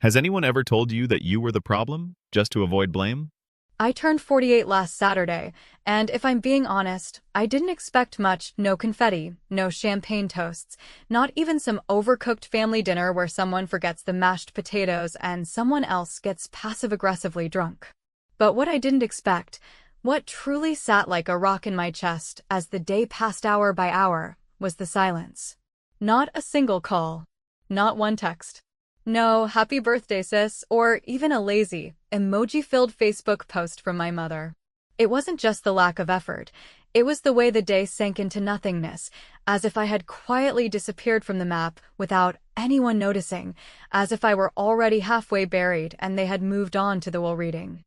Has anyone ever told you that you were the problem, just to avoid blame? I turned 48 last Saturday, and if I'm being honest, I didn't expect much. No confetti, no champagne toasts, not even some overcooked family dinner where someone forgets the mashed potatoes and someone else gets passive-aggressively drunk. But what I didn't expect, what truly sat like a rock in my chest as the day passed hour by hour, was the silence. Not a single call. Not one text. No happy birthday, sis, or even a lazy, emoji-filled Facebook post from my mother. It wasn't just the lack of effort. It was the way the day sank into nothingness, as if I had quietly disappeared from the map without anyone noticing, as if I were already halfway buried and they had moved on to the will reading.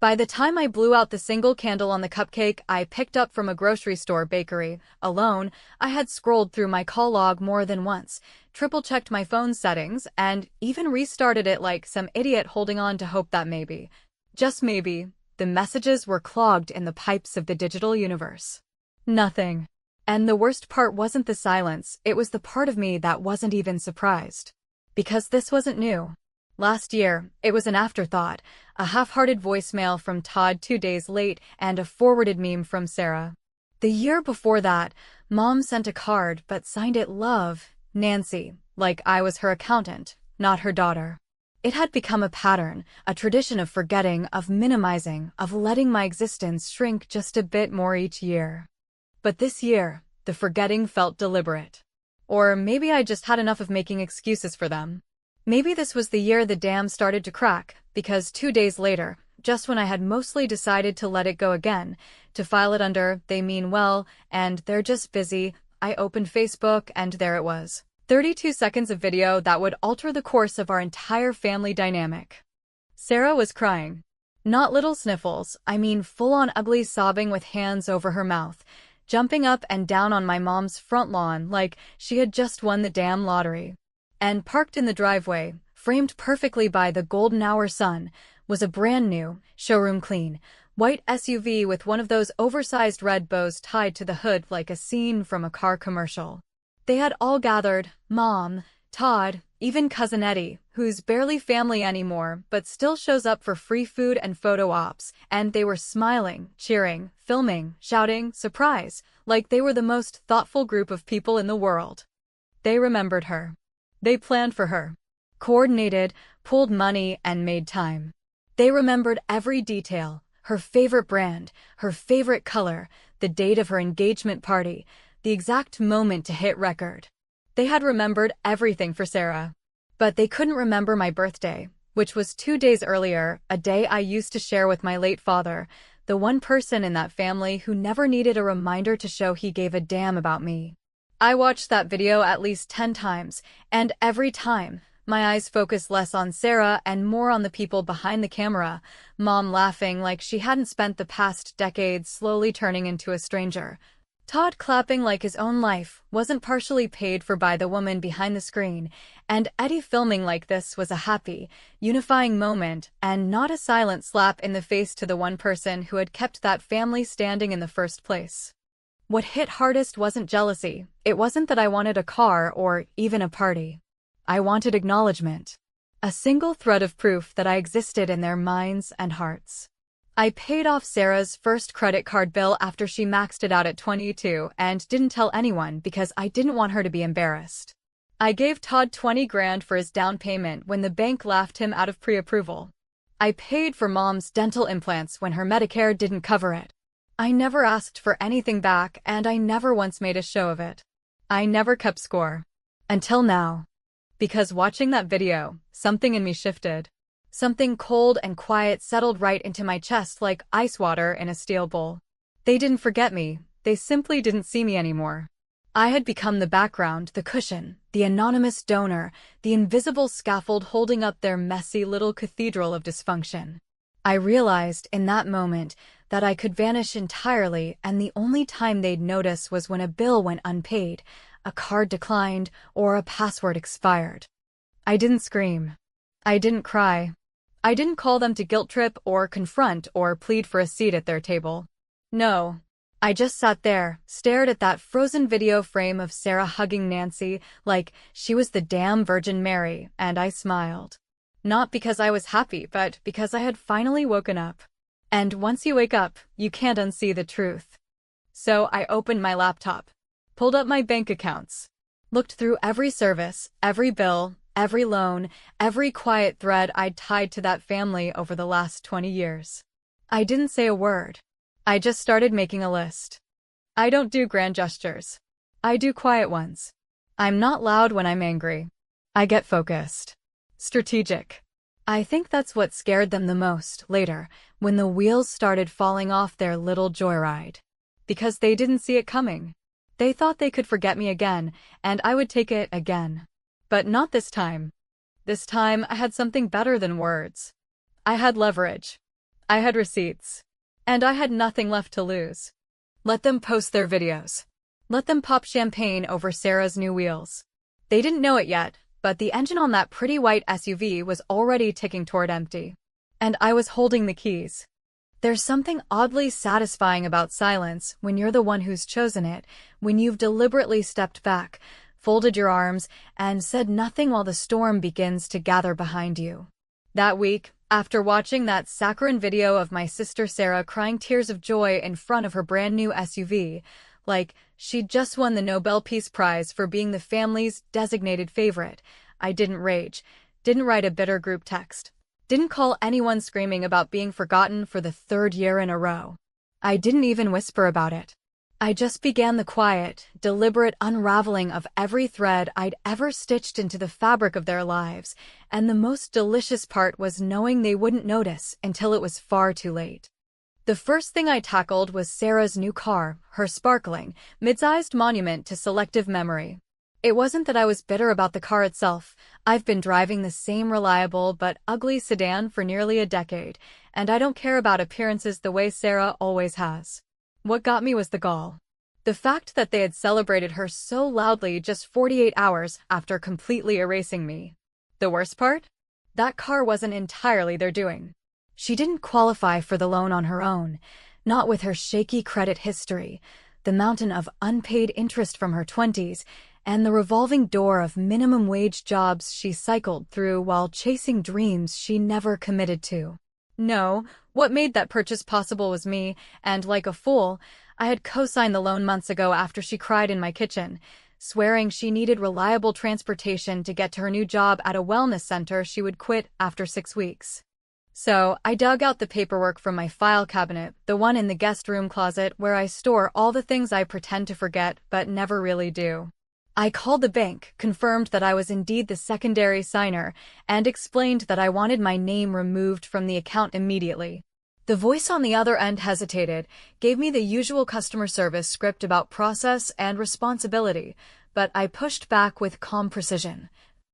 By the time I blew out the single candle on the cupcake I picked up from a grocery store bakery, alone, I had scrolled through my call log more than once, triple-checked my phone's settings, and even restarted it like some idiot holding on to hope that maybe, just maybe, the messages were clogged in the pipes of the digital universe. Nothing. And the worst part wasn't the silence, it was the part of me that wasn't even surprised. Because this wasn't new. Last year, it was an afterthought, a half-hearted voicemail from Todd 2 days late, and a forwarded meme from Sarah. The year before that, Mom sent a card but signed it Love, Nancy, like I was her accountant, not her daughter. It had become a pattern, a tradition of forgetting, of minimizing, of letting my existence shrink just a bit more each year. But this year, the forgetting felt deliberate. Or maybe I just had enough of making excuses for them. Maybe this was the year the dam started to crack, because 2 days later, just when I had mostly decided to let it go again, to file it under "they mean well" and "they're just busy," I opened Facebook and there it was. 32 seconds of video that would alter the course of our entire family dynamic. Sarah was crying. Not little sniffles, I mean full-on ugly sobbing with hands over her mouth, jumping up and down on my mom's front lawn like she had just won the damn lottery. And parked in the driveway, framed perfectly by the golden hour sun, was a brand new, showroom clean, white SUV with one of those oversized red bows tied to the hood like a scene from a car commercial. They had all gathered, Mom, Todd, even Cousin Eddie, who's barely family anymore but still shows up for free food and photo ops, and they were smiling, cheering, filming, shouting, surprise, like they were the most thoughtful group of people in the world. They remembered her. They planned for her, coordinated, pulled money, and made time. They remembered every detail, her favorite brand, her favorite color, the date of her engagement party, the exact moment to hit record. They had remembered everything for Sarah. But they couldn't remember my birthday, which was 2 days earlier, a day I used to share with my late father, the one person in that family who never needed a reminder to show he gave a damn about me. I watched that video at least 10 times, and every time, my eyes focused less on Sarah and more on the people behind the camera, Mom laughing like she hadn't spent the past decade slowly turning into a stranger. Todd clapping like his own life wasn't partially paid for by the woman behind the screen, and Eddie filming like this was a happy, unifying moment and not a silent slap in the face to the one person who had kept that family standing in the first place. What hit hardest wasn't jealousy. It wasn't that I wanted a car or even a party. I wanted acknowledgement. A single thread of proof that I existed in their minds and hearts. I paid off Sarah's first credit card bill after she maxed it out at 22 and didn't tell anyone because I didn't want her to be embarrassed. I gave Todd 20 grand for his down payment when the bank laughed him out of pre-approval. I paid for Mom's dental implants when her Medicare didn't cover it. I never asked for anything back, and I never once made a show of it. I never kept score. Until now. Because watching that video, something in me shifted. Something cold and quiet settled right into my chest like ice water in a steel bowl. They didn't forget me, they simply didn't see me anymore. I had become the background, the cushion, the anonymous donor, the invisible scaffold holding up their messy little cathedral of dysfunction. I realized in that moment that I could vanish entirely, and the only time they'd notice was when a bill went unpaid, a card declined, or a password expired. I didn't scream. I didn't cry. I didn't call them to guilt trip or confront or plead for a seat at their table. No. I just sat there, stared at that frozen video frame of Sarah hugging Nancy like she was the damn Virgin Mary, and I smiled. Not because I was happy, but because I had finally woken up. And once you wake up, you can't unsee the truth. So I opened my laptop, pulled up my bank accounts, looked through every service, every bill, every loan, every quiet thread I'd tied to that family over the last 20 years. I didn't say a word. I just started making a list. I don't do grand gestures. I do quiet ones. I'm not loud when I'm angry. I get focused. Strategic. I think that's what scared them the most later, when the wheels started falling off their little joyride. Because they didn't see it coming. They thought they could forget me again, and I would take it again. But not this time. This time, I had something better than words. I had leverage. I had receipts. And I had nothing left to lose. Let them post their videos. Let them pop champagne over Sarah's new wheels. They didn't know it yet, but the engine on that pretty white SUV was already ticking toward empty. And I was holding the keys. There's something oddly satisfying about silence when you're the one who's chosen it, when you've deliberately stepped back, folded your arms, and said nothing while the storm begins to gather behind you. That week, after watching that saccharine video of my sister Sarah crying tears of joy in front of her brand new SUV, like she'd just won the Nobel Peace Prize for being the family's designated favorite, I didn't rage, didn't write a bitter group text, didn't call anyone screaming about being forgotten for the third year in a row. I didn't even whisper about it. I just began the quiet, deliberate unraveling of every thread I'd ever stitched into the fabric of their lives, and the most delicious part was knowing they wouldn't notice until it was far too late. The first thing I tackled was Sarah's new car, her sparkling, mid-sized monument to selective memory. It wasn't that I was bitter about the car itself. I've been driving the same reliable but ugly sedan for nearly a decade, and I don't care about appearances the way Sarah always has. What got me was the gall. The fact that they had celebrated her so loudly just 48 hours after completely erasing me. The worst part? That car wasn't entirely their doing. She didn't qualify for the loan on her own, not with her shaky credit history, the mountain of unpaid interest from her 20s, and the revolving door of minimum wage jobs she cycled through while chasing dreams she never committed to. No, what made that purchase possible was me, and like a fool, I had co-signed the loan months ago after she cried in my kitchen, swearing she needed reliable transportation to get to her new job at a wellness center she would quit after 6 weeks. So, I dug out the paperwork from my file cabinet, the one in the guest room closet where I store all the things I pretend to forget but never really do. I called the bank, confirmed that I was indeed the secondary signer, and explained that I wanted my name removed from the account immediately. The voice on the other end hesitated, gave me the usual customer service script about process and responsibility, but I pushed back with calm precision,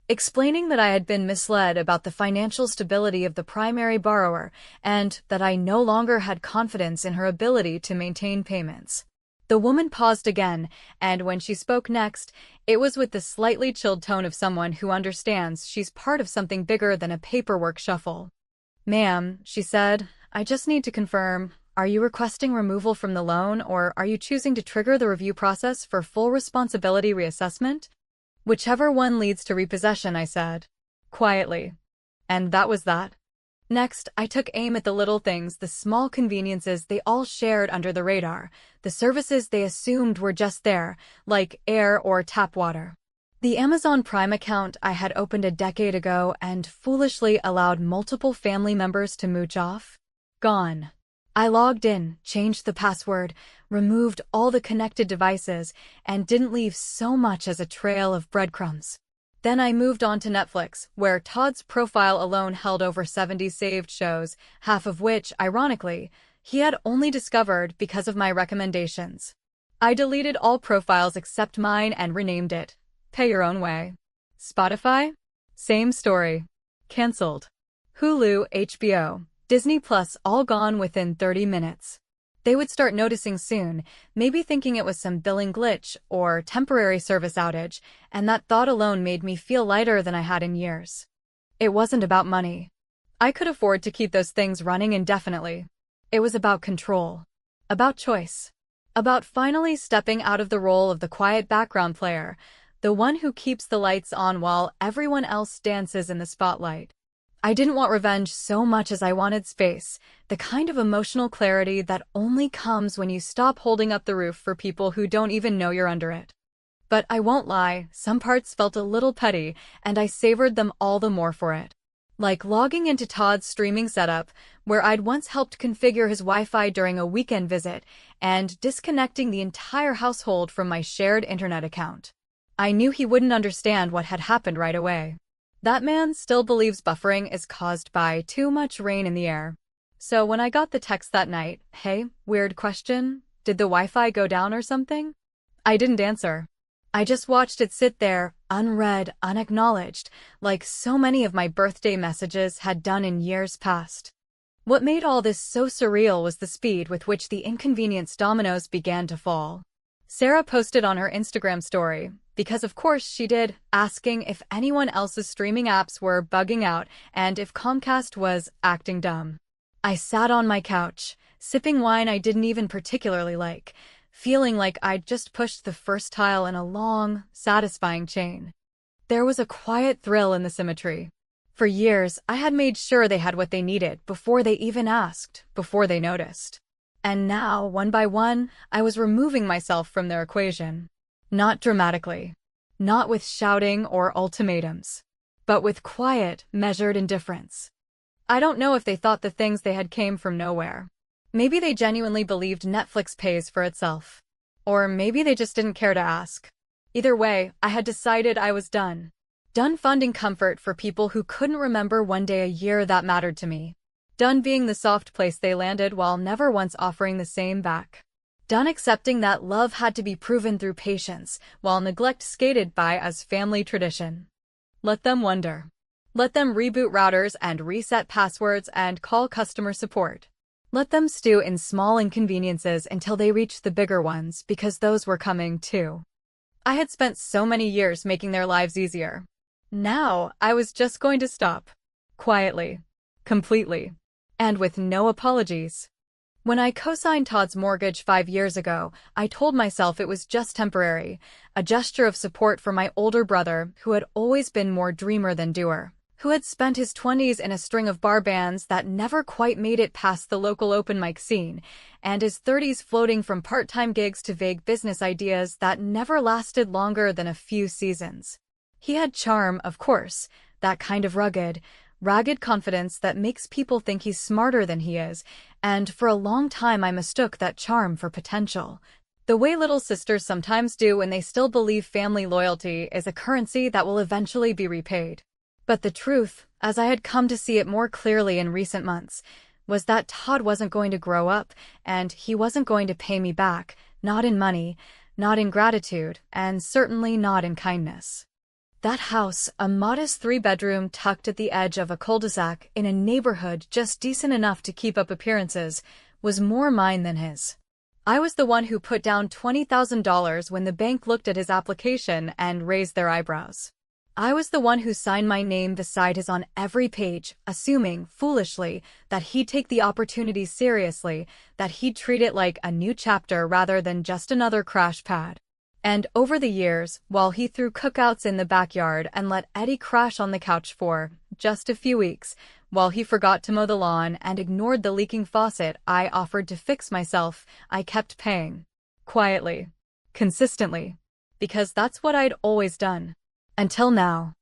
explaining that I had been misled about the financial stability of the primary borrower and that I no longer had confidence in her ability to maintain payments. The woman paused again, and when she spoke next, it was with the slightly chilled tone of someone who understands she's part of something bigger than a paperwork shuffle. "Ma'am," she said, "I just need to confirm, are you requesting removal from the loan, or are you choosing to trigger the review process for full responsibility reassessment?" "Whichever one leads to repossession," I said, quietly. And that was that. Next, I took aim at the little things, the small conveniences they all shared under the radar, the services they assumed were just there, like air or tap water. The Amazon Prime account I had opened a decade ago and foolishly allowed multiple family members to mooch off? Gone. I logged in, changed the password, removed all the connected devices, and didn't leave so much as a trail of breadcrumbs. Then I moved on to Netflix, where Todd's profile alone held over 70 saved shows, half of which, ironically, he had only discovered because of my recommendations. I deleted all profiles except mine and renamed it Pay Your Own Way. Spotify? Same story. Cancelled. Hulu, HBO, Disney Plus all gone within 30 minutes. They would start noticing soon, maybe thinking it was some billing glitch or temporary service outage, and that thought alone made me feel lighter than I had in years. It wasn't about money. I could afford to keep those things running indefinitely. It was about control. About choice. About finally stepping out of the role of the quiet background player, the one who keeps the lights on while everyone else dances in the spotlight. I didn't want revenge so much as I wanted space, the kind of emotional clarity that only comes when you stop holding up the roof for people who don't even know you're under it. But I won't lie, some parts felt a little petty, and I savored them all the more for it. Like logging into Todd's streaming setup, where I'd once helped configure his Wi-Fi during a weekend visit, and disconnecting the entire household from my shared internet account. I knew he wouldn't understand what had happened right away. That man still believes buffering is caused by too much rain in the air. So when I got the text that night, "Hey, weird question, did the Wi-Fi go down or something?" I didn't answer. I just watched it sit there, unread, unacknowledged, like so many of my birthday messages had done in years past. What made all this so surreal was the speed with which the inconvenience dominoes began to fall. Sarah posted on her Instagram story, because of course she did, asking if anyone else's streaming apps were bugging out and if Comcast was acting dumb. I sat on my couch, sipping wine I didn't even particularly like, feeling like I'd just pushed the first tile in a long, satisfying chain. There was a quiet thrill in the symmetry. For years, I had made sure they had what they needed before they even asked, before they noticed. And now, one by one, I was removing myself from their equation. Not dramatically. Not with shouting or ultimatums. But with quiet, measured indifference. I don't know if they thought the things they had came from nowhere. Maybe they genuinely believed Netflix pays for itself. Or maybe they just didn't care to ask. Either way, I had decided I was done. Done funding comfort for people who couldn't remember one day a year that mattered to me. Done being the soft place they landed while never once offering the same back. Done accepting that love had to be proven through patience, while neglect skated by as family tradition. Let them wonder. Let them reboot routers and reset passwords and call customer support. Let them stew in small inconveniences until they reach the bigger ones, because those were coming too. I had spent so many years making their lives easier. Now, I was just going to stop. Quietly. Completely. And with no apologies. When I co-signed Todd's mortgage 5 years ago, I told myself it was just temporary, a gesture of support for my older brother who had always been more dreamer than doer, who had spent his 20s in a string of bar bands that never quite made it past the local open mic scene, and his 30s floating from part-time gigs to vague business ideas that never lasted longer than a few seasons. He had charm, of course, that kind of ragged confidence that makes people think he's smarter than he is, and for a long time I mistook that charm for potential. The way little sisters sometimes do when they still believe family loyalty is a currency that will eventually be repaid. But the truth, as I had come to see it more clearly in recent months, was that Todd wasn't going to grow up, and he wasn't going to pay me back, not in money, not in gratitude, and certainly not in kindness. That house, a modest 3-bedroom tucked at the edge of a cul-de-sac in a neighborhood just decent enough to keep up appearances, was more mine than his. I was the one who put down $20,000 when the bank looked at his application and raised their eyebrows. I was the one who signed my name beside his on every page, assuming, foolishly, that he'd take the opportunity seriously, that he'd treat it like a new chapter rather than just another crash pad. And over the years, while he threw cookouts in the backyard and let Eddie crash on the couch for just a few weeks, while he forgot to mow the lawn and ignored the leaking faucet I offered to fix myself, I kept paying. Quietly. Consistently. Because that's what I'd always done. Until now.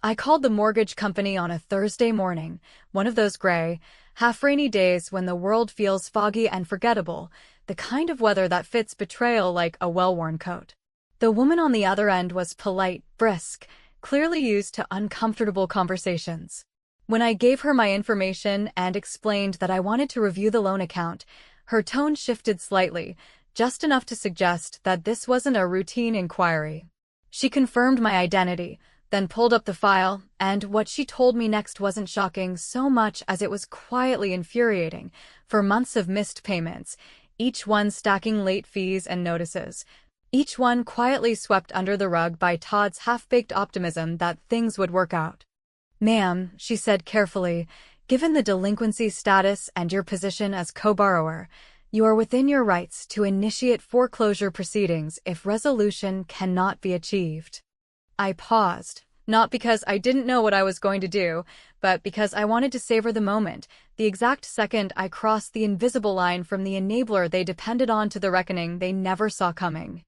I called the mortgage company on a Thursday morning, one of those gray, half-rainy days when the world feels foggy and forgettable, the kind of weather that fits betrayal like a well-worn coat. The woman on the other end was polite, brisk, clearly used to uncomfortable conversations. When I gave her my information and explained that I wanted to review the loan account, her tone shifted slightly, just enough to suggest that this wasn't a routine inquiry. She confirmed my identity, then pulled up the file, and what she told me next wasn't shocking so much as it was quietly infuriating. For months of missed payments, each one stacking late fees and notices, each one quietly swept under the rug by Todd's half-baked optimism that things would work out. "Ma'am," she said carefully, "given the delinquency status and your position as co-borrower, you are within your rights to initiate foreclosure proceedings if resolution cannot be achieved." I paused, Not because I didn't know what I was going to do, but because I wanted to savor the moment, the exact second I crossed the invisible line from the enabler they depended on to the reckoning they never saw coming.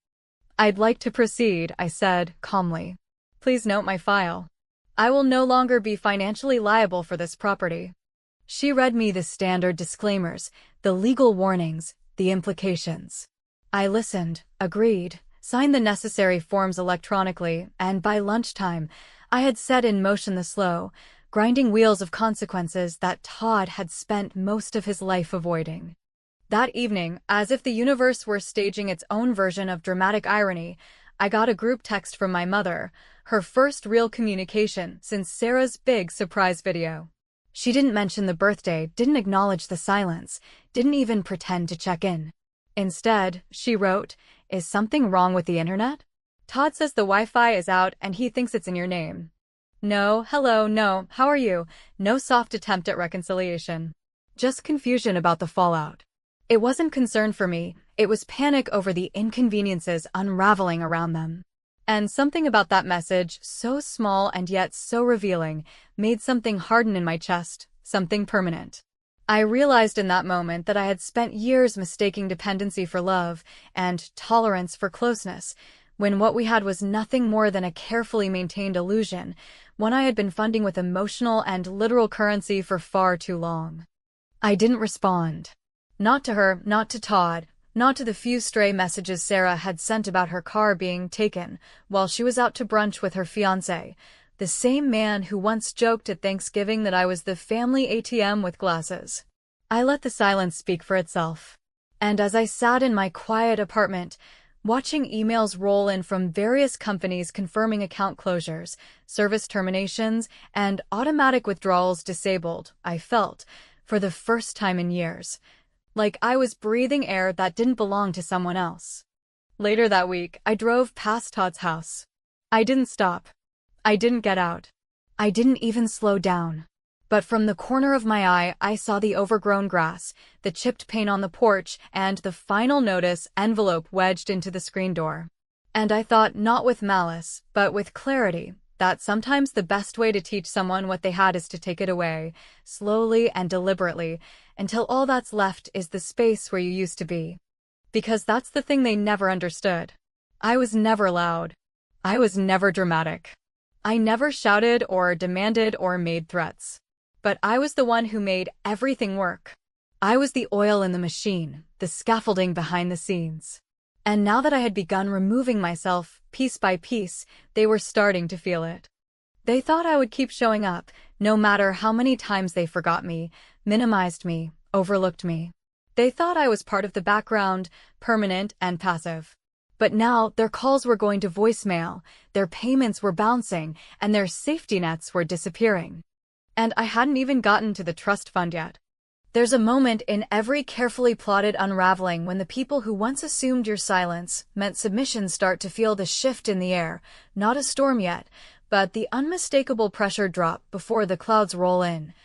"I'd like to proceed," I said, calmly. "Please note my file. I will no longer be financially liable for this property." She read me the standard disclaimers, the legal warnings, the implications. I listened, agreed, signed the necessary forms electronically, and by lunchtime, I had set in motion the slow, grinding wheels of consequences that Todd had spent most of his life avoiding. That evening, as if the universe were staging its own version of dramatic irony, I got a group text from my mother, her first real communication since Sarah's big surprise video. She didn't mention the birthday, didn't acknowledge the silence, didn't even pretend to check in. Instead, she wrote, "Is something wrong with the internet? Todd says the Wi-Fi is out and he thinks it's in your name. No, hello, no, how are you? No soft attempt at reconciliation. Just confusion about the fallout." It wasn't concern for me, it was panic over the inconveniences unraveling around them. And something about that message, so small and yet so revealing, made something harden in my chest, something permanent. I realized in that moment that I had spent years mistaking dependency for love and tolerance for closeness, when what we had was nothing more than a carefully maintained illusion, one I had been funding with emotional and literal currency for far too long. I didn't respond. Not to her, not to Todd, not to the few stray messages Sarah had sent about her car being taken while she was out to brunch with her fiancé, the same man who once joked at Thanksgiving that I was the family ATM with glasses. I let the silence speak for itself. And as I sat in my quiet apartment, watching emails roll in from various companies confirming account closures, service terminations, and automatic withdrawals disabled, I felt, for the first time in years, like I was breathing air that didn't belong to someone else. Later that week, I drove past Todd's house. I didn't stop. I didn't get out. I didn't even slow down. But from the corner of my eye, I saw the overgrown grass, the chipped paint on the porch, and the final notice envelope wedged into the screen door. And I thought, not with malice, but with clarity, that sometimes the best way to teach someone what they had is to take it away, slowly and deliberately, until all that's left is the space where you used to be. Because that's the thing they never understood. I was never loud. I was never dramatic. I never shouted or demanded or made threats. But I was the one who made everything work. I was the oil in the machine, the scaffolding behind the scenes. And now that I had begun removing myself, piece by piece, they were starting to feel it. They thought I would keep showing up, no matter how many times they forgot me, minimized me, overlooked me. They thought I was part of the background, permanent and passive. But now their calls were going to voicemail, their payments were bouncing, and their safety nets were disappearing. And I hadn't even gotten to the trust fund yet. There's a moment in every carefully plotted unraveling when the people who once assumed your silence meant submission start to feel the shift in the air, not a storm yet, but the unmistakable pressure drop before the clouds roll in.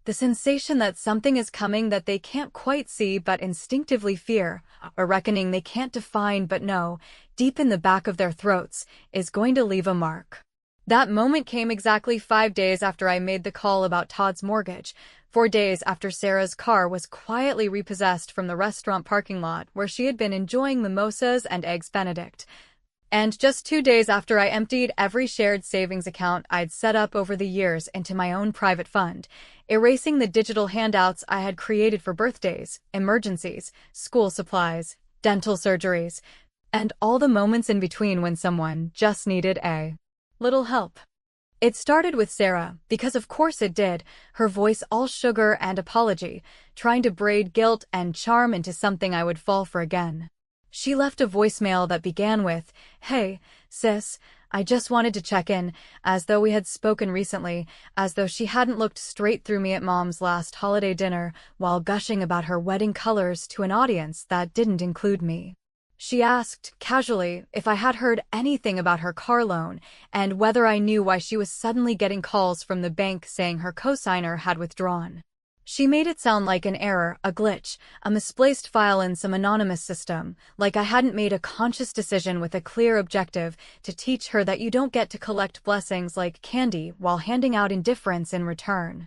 The sensation that something is coming that they can't quite see but instinctively fear, a reckoning they can't define but know, deep in the back of their throats, is going to leave a mark. That moment came exactly 5 days after I made the call about Todd's mortgage, 4 days after Sarah's car was quietly repossessed from the restaurant parking lot where she had been enjoying mimosas and eggs Benedict. And just 2 days after I emptied every shared savings account I'd set up over the years into my own private fund, erasing the digital handouts I had created for birthdays, emergencies, school supplies, dental surgeries, and all the moments in between when someone just needed a little help. It started with Sarah, because of course it did, her voice all sugar and apology, trying to braid guilt and charm into something I would fall for again. She left a voicemail that began with, "Hey, sis, I just wanted to check in," as though we had spoken recently, as though she hadn't looked straight through me at Mom's last holiday dinner while gushing about her wedding colors to an audience that didn't include me. She asked, casually, if I had heard anything about her car loan and whether I knew why she was suddenly getting calls from the bank saying her cosigner had withdrawn. She made it sound like an error, a glitch, a misplaced file in some anonymous system, like I hadn't made a conscious decision with a clear objective to teach her that you don't get to collect blessings like candy while handing out indifference in return.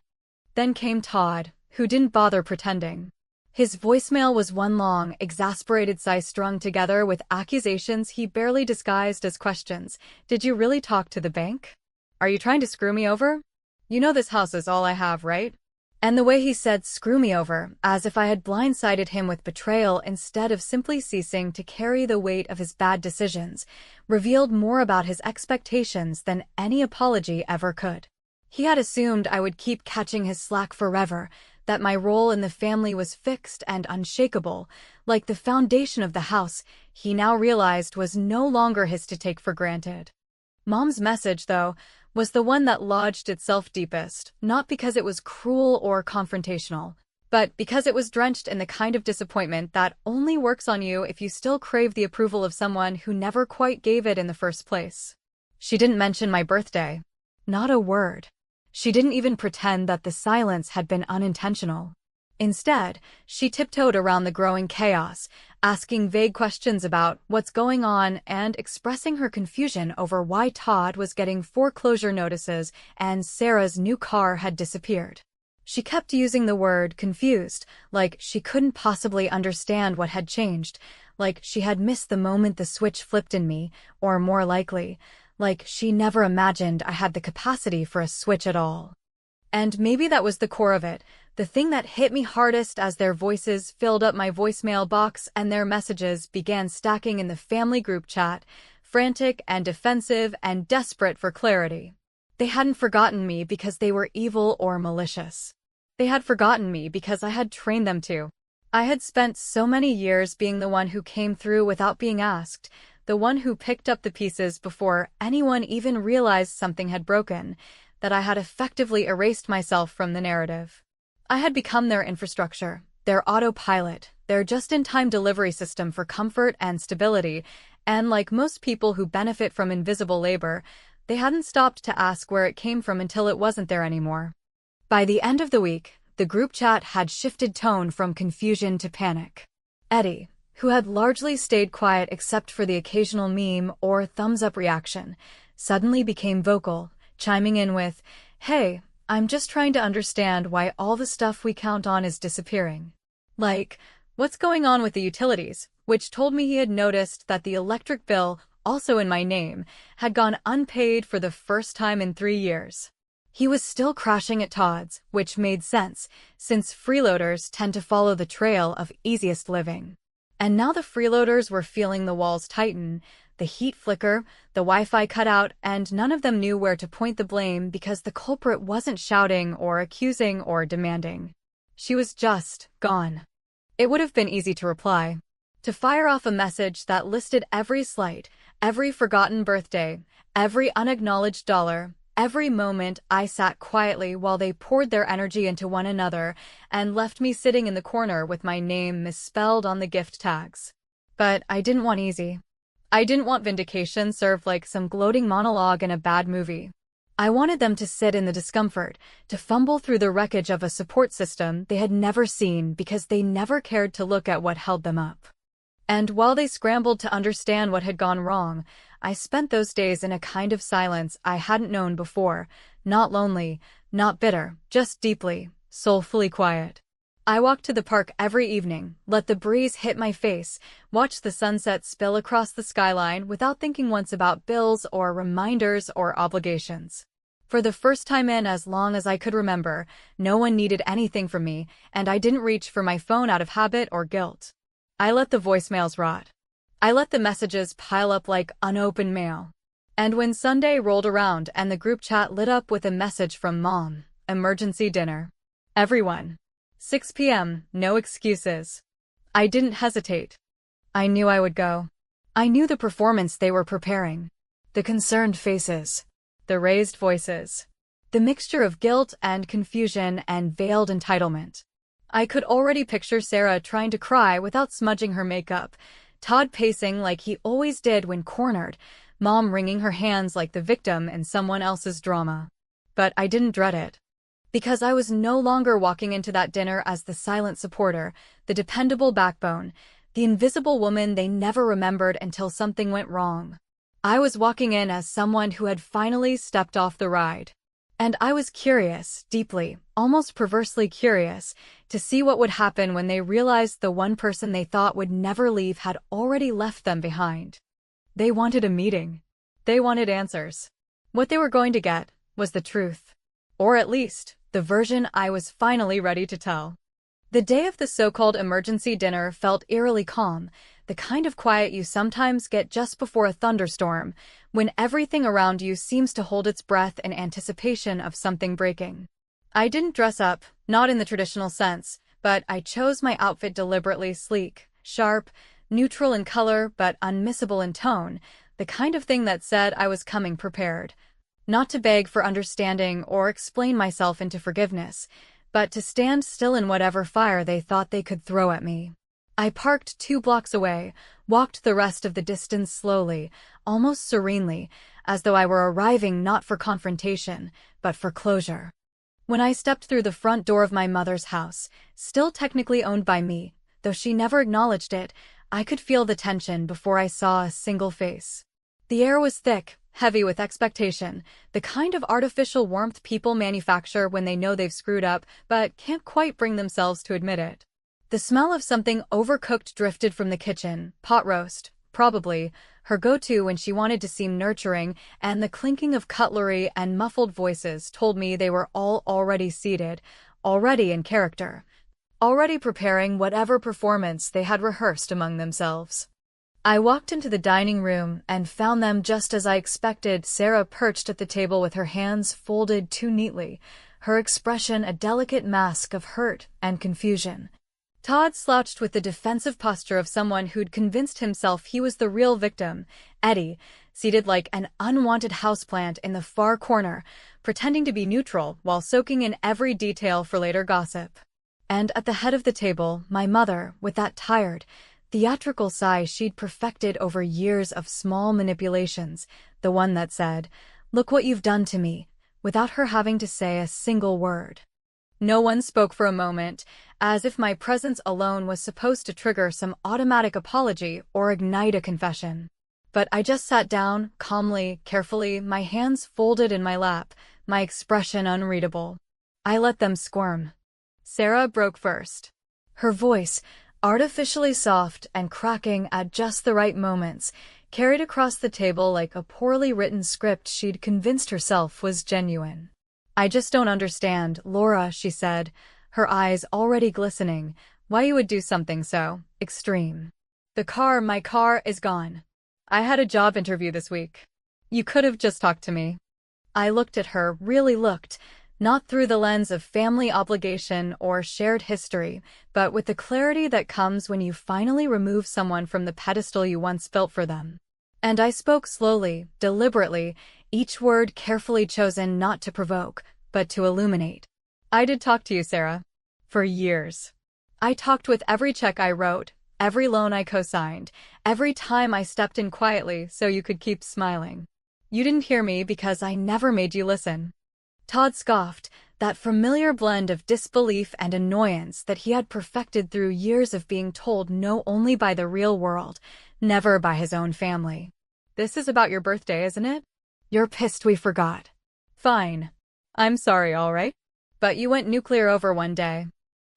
Then came Todd, who didn't bother pretending. His voicemail was one long, exasperated sigh strung together with accusations he barely disguised as questions. Did you really talk to the bank? Are you trying to screw me over? You know this house is all I have, right? And the way he said screw me over, as if I had blindsided him with betrayal instead of simply ceasing to carry the weight of his bad decisions, revealed more about his expectations than any apology ever could. He had assumed I would keep catching his slack forever, that my role in the family was fixed and unshakable, like the foundation of the house he now realized was no longer his to take for granted. Mom's message, though, was the one that lodged itself deepest, not because it was cruel or confrontational, but because it was drenched in the kind of disappointment that only works on you if you still crave the approval of someone who never quite gave it in the first place. She didn't mention my birthday. Not a word. She didn't even pretend that the silence had been unintentional. Instead, she tiptoed around the growing chaos, asking vague questions about what's going on and expressing her confusion over why Todd was getting foreclosure notices and Sarah's new car had disappeared. She kept using the word confused, like she couldn't possibly understand what had changed, like she had missed the moment the switch flipped in me, or more likely, like she never imagined I had the capacity for a switch at all. And maybe that was the core of it, the thing that hit me hardest as their voices filled up my voicemail box and their messages began stacking in the family group chat, frantic and defensive and desperate for clarity. They hadn't forgotten me because they were evil or malicious. They had forgotten me because I had trained them to. I had spent so many years being the one who came through without being asked, the one who picked up the pieces before anyone even realized something had broken, that I had effectively erased myself from the narrative. I had become their infrastructure, their autopilot, their just-in-time delivery system for comfort and stability, and like most people who benefit from invisible labor, they hadn't stopped to ask where it came from until it wasn't there anymore. By the end of the week, the group chat had shifted tone from confusion to panic. Eddie, who had largely stayed quiet except for the occasional meme or thumbs-up reaction, suddenly became vocal, chiming in with, "Hey, I'm just trying to understand why all the stuff we count on is disappearing. Like, what's going on with the utilities?" Which told me he had noticed that the electric bill, also in my name, had gone unpaid for the first time in 3 years. He was still crashing at Todd's, which made sense, since freeloaders tend to follow the trail of easiest living. And now the freeloaders were feeling the walls tighten, the heat flicker, the Wi-Fi cut out, and none of them knew where to point the blame because the culprit wasn't shouting or accusing or demanding. She was just gone. It would have been easy to reply. To fire off a message that listed every slight, every forgotten birthday, every unacknowledged dollar, every moment I sat quietly while they poured their energy into one another and left me sitting in the corner with my name misspelled on the gift tags. But I didn't want easy. I didn't want vindication served like some gloating monologue in a bad movie. I wanted them to sit in the discomfort, to fumble through the wreckage of a support system they had never seen because they never cared to look at what held them up. And while they scrambled to understand what had gone wrong, I spent those days in a kind of silence I hadn't known before, not lonely, not bitter, just deeply, soulfully quiet. I walked to the park every evening, let the breeze hit my face, watched the sunset spill across the skyline without thinking once about bills or reminders or obligations. For the first time in as long as I could remember, no one needed anything from me, and I didn't reach for my phone out of habit or guilt. I let the voicemails rot. I let the messages pile up like unopened mail. And when Sunday rolled around and the group chat lit up with a message from Mom, emergency dinner. Everyone. 6 p.m., no excuses. I didn't hesitate. I knew I would go. I knew the performance they were preparing. The concerned faces. The raised voices. The mixture of guilt and confusion and veiled entitlement. I could already picture Sarah trying to cry without smudging her makeup, Todd pacing like he always did when cornered, Mom wringing her hands like the victim in someone else's drama. But I didn't dread it. Because I was no longer walking into that dinner as the silent supporter, the dependable backbone, the invisible woman they never remembered until something went wrong. I was walking in as someone who had finally stepped off the ride. And I was curious, deeply, almost perversely curious, to see what would happen when they realized the one person they thought would never leave had already left them behind. They wanted a meeting. They wanted answers. What they were going to get was the truth. Or at least, the version I was finally ready to tell. The day of the so-called emergency dinner felt eerily calm, the kind of quiet you sometimes get just before a thunderstorm, when everything around you seems to hold its breath in anticipation of something breaking. I didn't dress up, not in the traditional sense, but I chose my outfit deliberately sleek, sharp, neutral in color but unmissable in tone, the kind of thing that said I was coming prepared. Not to beg for understanding or explain myself into forgiveness, but to stand still in whatever fire they thought they could throw at me. I parked 2 blocks away, walked the rest of the distance slowly, almost serenely, as though I were arriving not for confrontation, but for closure. When I stepped through the front door of my mother's house, still technically owned by me, though she never acknowledged it, I could feel the tension before I saw a single face. The air was thick, heavy with expectation, the kind of artificial warmth people manufacture when they know they've screwed up but can't quite bring themselves to admit it. The smell of something overcooked drifted from the kitchen, pot roast, probably, her go-to when she wanted to seem nurturing, and the clinking of cutlery and muffled voices told me they were all already seated, already in character, already preparing whatever performance they had rehearsed among themselves. I walked into the dining room and found them just as I expected, Sarah perched at the table with her hands folded too neatly, her expression a delicate mask of hurt and confusion. Todd slouched with the defensive posture of someone who'd convinced himself he was the real victim. Eddie, seated like an unwanted houseplant in the far corner, pretending to be neutral while soaking in every detail for later gossip. And at the head of the table, my mother, with that tired, theatrical sigh she'd perfected over years of small manipulations, the one that said, "Look what you've done to me," without her having to say a single word. No one spoke for a moment, as if my presence alone was supposed to trigger some automatic apology or ignite a confession. But I just sat down, calmly, carefully, my hands folded in my lap, my expression unreadable. I let them squirm. Sarah broke first. Her voice, artificially soft and cracking at just the right moments, carried across the table like a poorly written script she'd convinced herself was genuine. "I just don't understand, Laura," she said, her eyes already glistening, "why you would do something so extreme. My car is gone. I had a job interview this week. You could have just talked to me." I looked at her, really looked, not through the lens of family obligation or shared history, but with the clarity that comes when you finally remove someone from the pedestal you once built for them. And I spoke slowly, deliberately, each word carefully chosen not to provoke, but to illuminate. "I did talk to you, Sarah. For years. I talked with every check I wrote, every loan I co-signed, every time I stepped in quietly so you could keep smiling. You didn't hear me because I never made you listen." Todd scoffed, that familiar blend of disbelief and annoyance that he had perfected through years of being told no only by the real world, never by his own family. "This is about your birthday, isn't it? You're pissed we forgot. Fine. I'm sorry, all right? But you went nuclear over one day."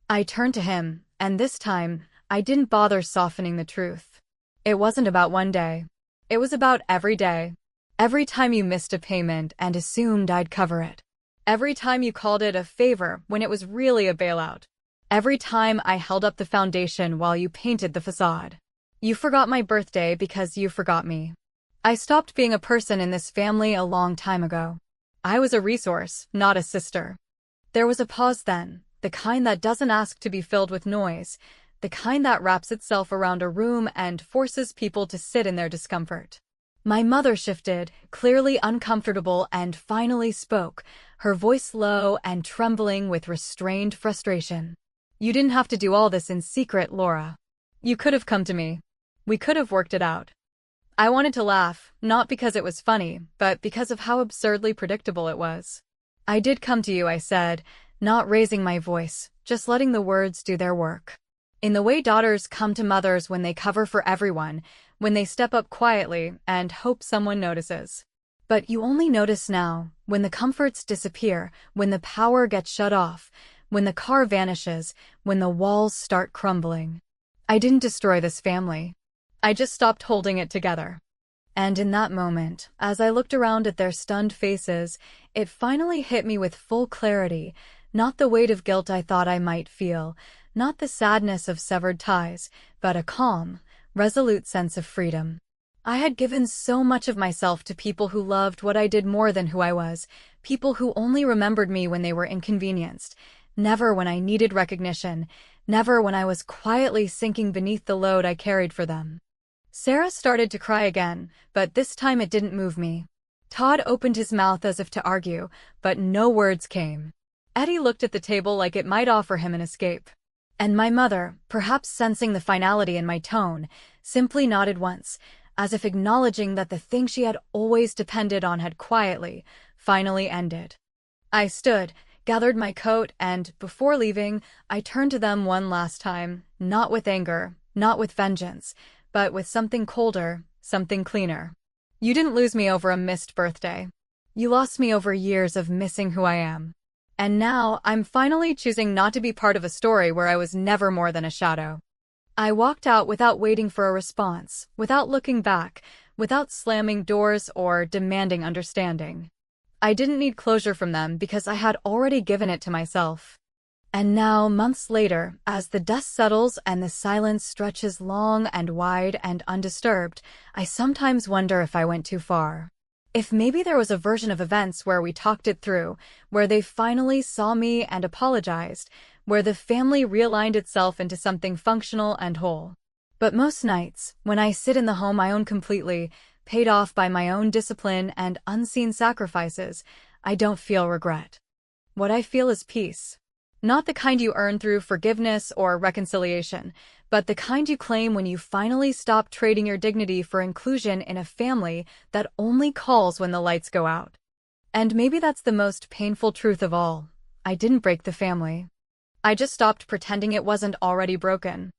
I turned to him, and this time, I didn't bother softening the truth. It wasn't about one day. It was about every day. Every time you missed a payment and assumed I'd cover it. Every time you called it a favor when it was really a bailout. Every time I held up the foundation while you painted the facade. You forgot my birthday because you forgot me. I stopped being a person in this family a long time ago. I was a resource, not a sister. There was a pause then, the kind that doesn't ask to be filled with noise, the kind that wraps itself around a room and forces people to sit in their discomfort. My mother shifted, clearly uncomfortable, and finally spoke, her voice low and trembling with restrained frustration. "You didn't have to do all this in secret, Laura. You could have come to me. We could have worked it out." I wanted to laugh, not because it was funny, but because of how absurdly predictable it was. I did come to you, I said, not raising my voice, just letting the words do their work. In the way daughters come to mothers when they cover for everyone, when they step up quietly and hope someone notices. But you only notice now, when the comforts disappear, when the power gets shut off, when the car vanishes, when the walls start crumbling. I didn't destroy this family. I just stopped holding it together. And in that moment, as I looked around at their stunned faces, it finally hit me with full clarity, not the weight of guilt I thought I might feel, not the sadness of severed ties, but a calm, resolute sense of freedom. I had given so much of myself to people who loved what I did more than who I was, people who only remembered me when they were inconvenienced, never when I needed recognition, never when I was quietly sinking beneath the load I carried for them. Sarah started to cry again, but this time it didn't move me. Todd opened his mouth as if to argue, but no words came. Eddie looked at the table like it might offer him an escape. And my mother, perhaps sensing the finality in my tone, simply nodded once, as if acknowledging that the thing she had always depended on had quietly, finally ended. I stood, gathered my coat, and, before leaving, I turned to them one last time, not with anger, not with vengeance, but with something colder, something cleaner. You didn't lose me over a missed birthday. You lost me over years of missing who I am. And now, I'm finally choosing not to be part of a story where I was never more than a shadow. I walked out without waiting for a response, without looking back, without slamming doors or demanding understanding. I didn't need closure from them because I had already given it to myself. And now, months later, as the dust settles and the silence stretches long and wide and undisturbed, I sometimes wonder if I went too far. If maybe there was a version of events where we talked it through, where they finally saw me and apologized, where the family realigned itself into something functional and whole. But most nights, when I sit in the home I own completely, paid off by my own discipline and unseen sacrifices, I don't feel regret. What I feel is peace. Not the kind you earn through forgiveness or reconciliation, but the kind you claim when you finally stop trading your dignity for inclusion in a family that only calls when the lights go out. And maybe that's the most painful truth of all. I didn't break the family. I just stopped pretending it wasn't already broken.